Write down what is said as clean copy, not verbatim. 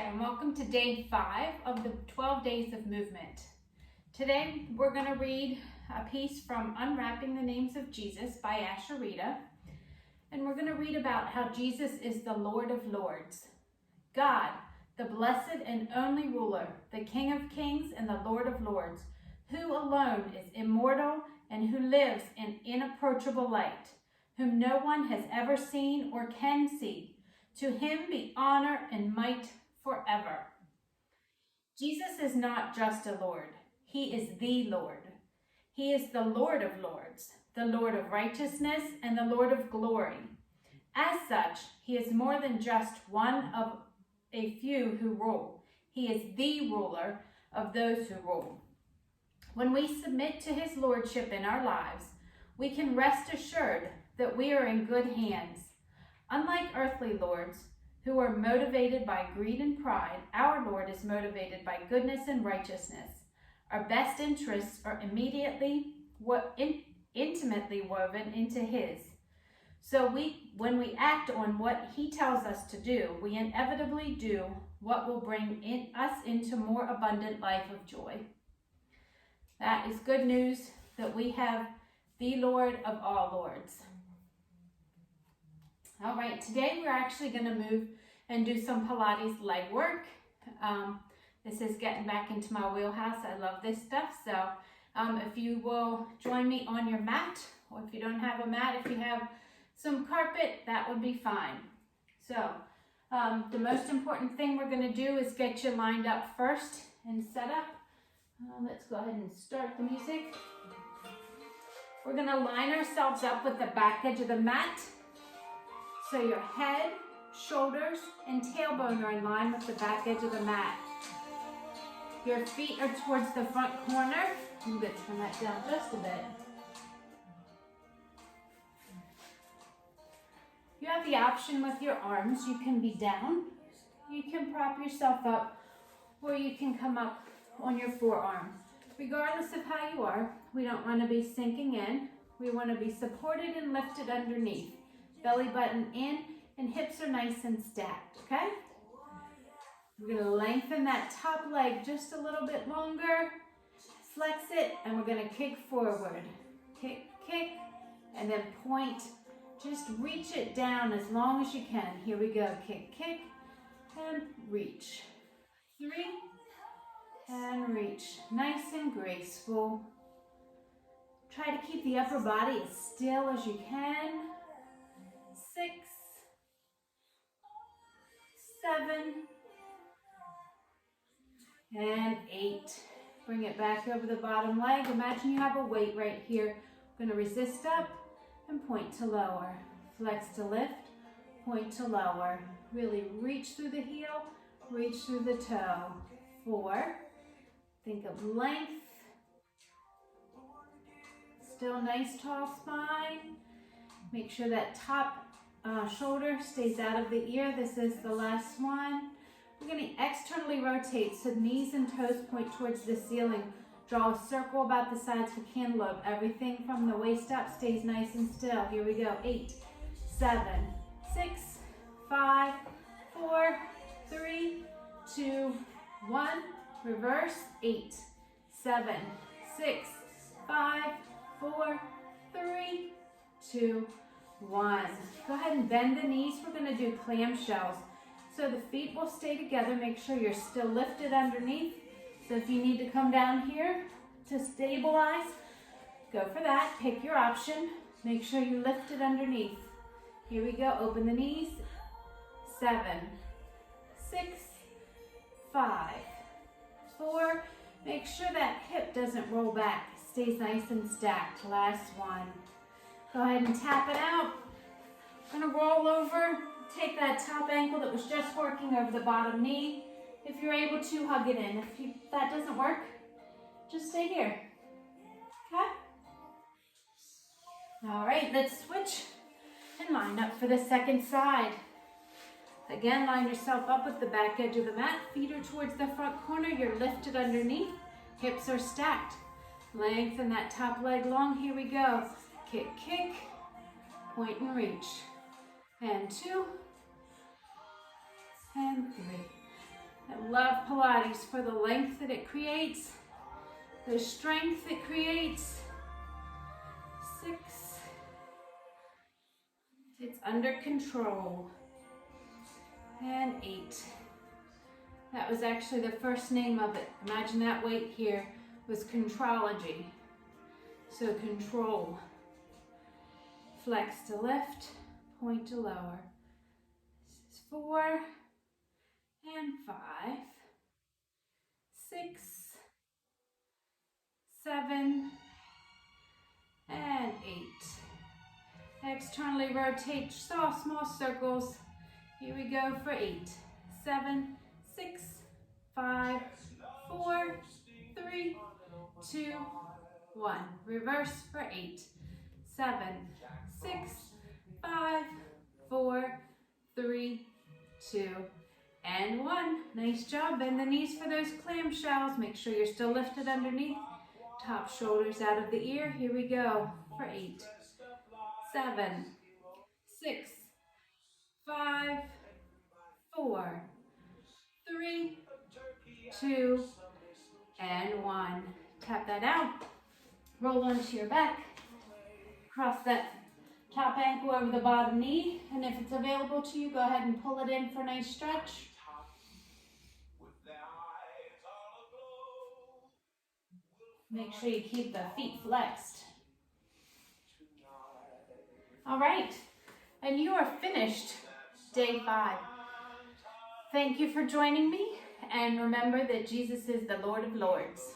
there, and welcome to day 5 of the 12 days of movement. Today we're going to read a piece from Unwrapping the Names of Jesus by Asherita, and we're going to read about how Jesus is the Lord of Lords, God, the blessed and only ruler, the King of Kings and the Lord of Lords, who alone is immortal and who lives in inapproachable light, whom no one has ever seen or can see. To him be honor and might forever. Jesus is not just a Lord. He is the Lord. He is the Lord of Lords, the Lord of righteousness, and the Lord of glory. As such, he is more than just one of a few who rule. He is the ruler of those who rule. When we submit to his lordship in our lives, we can rest assured that we are in good hands. Unlike earthly lords, who are motivated by greed and pride, our Lord is motivated by goodness and righteousness. Our best interests are intimately woven into his. So when we act on what he tells us to do, we inevitably do what will bring us into more abundant life of joy. That is good news that we have the Lord of all lords. All right, today we're actually going to move and do some Pilates leg work. This is getting back into my wheelhouse. I love this stuff. So if you will join me on your mat, or if you don't have a mat, if you have some carpet, that would be fine. So the most important thing we're going to do is get you lined up first and set up. Let's go ahead and start the music. We're going to line ourselves up with the back edge of the mat. So your head, shoulders, and tailbone are in line with the back edge of the mat. Your feet are towards the front corner. I'm going to turn that down just a bit. You have the option with your arms. You can be down, you can prop yourself up, or you can come up on your forearm. Regardless of how you are, we don't want to be sinking in. We want to be supported and lifted underneath. Belly button in, and hips are nice and stacked, okay? We're going to lengthen that top leg just a little bit longer, flex it, and we're going to kick forward. Kick, kick, and then point. Just reach it down as long as you can. Here we go. Kick, kick, and reach. 3, and reach. Nice and graceful. Try to keep the upper body as still as you can. 6, 7, and 8. Bring it back over the bottom leg. Imagine you have a weight right here. We're going to resist up and point to lower. Flex to lift, point to lower. Really reach through the heel, reach through the toe. 4. Think of length. Still nice tall spine. Make sure that top shoulder stays out of the ear. This is the last one. We're going to externally rotate so knees and toes point towards the ceiling. Draw a circle about the sides of a cantaloupe. Everything from the waist up stays nice and still. Here we go. 8, 7, 6, 5, 4, 3, 2, 1. Reverse. 8, 7, 6, 5, 4, 3, 2, 1. Go ahead and bend the knees. We're going to do clamshells. So the feet will stay together. Make sure you're still lifted underneath. So if you need to come down here to stabilize, go for that. Pick your option. Make sure you lift it underneath. Here we go. Open the knees. 7, 6, 5, 4. Make sure that hip doesn't roll back. Stays nice and stacked. Last one. Go ahead and tap it out. I'm going to roll over. Take that top ankle that was just working over the bottom knee. If you're able to, hug it in. If that doesn't work, just stay here. Okay? All right, let's switch and line up for the second side. Again, line yourself up with the back edge of the mat. Feet are towards the front corner. You're lifted underneath. Hips are stacked. Lengthen that top leg long. Here we go. Kick, kick. Point and reach. And 2. And 3. love Pilates for the length that it creates, the strength it creates. 6. It's under control. And 8. That was actually the first name of it. Imagine that weight here was contrology. So control. Flex to lift, point to lower. This is 4 and 5, 6, 7, and 8. Externally rotate, small circles. Here we go for 8, 7, 6, 5, 4, 3, 2, 1. Reverse for 8, 7, 6, 5, 4, 3, 2, and 1. Nice job. Bend the knees for those clamshells. Make sure you're still lifted underneath. Top shoulders out of the ear. Here we go for 8, 7, 6, 5, 4, 3, 2, and 1. Tap that out. Roll onto your back. Cross that top ankle over the bottom knee. And if it's available to you, go ahead and pull it in for a nice stretch. Make sure you keep the feet flexed. All right. And you are finished day 5. Thank you for joining me. And remember that Jesus is the Lord of Lords.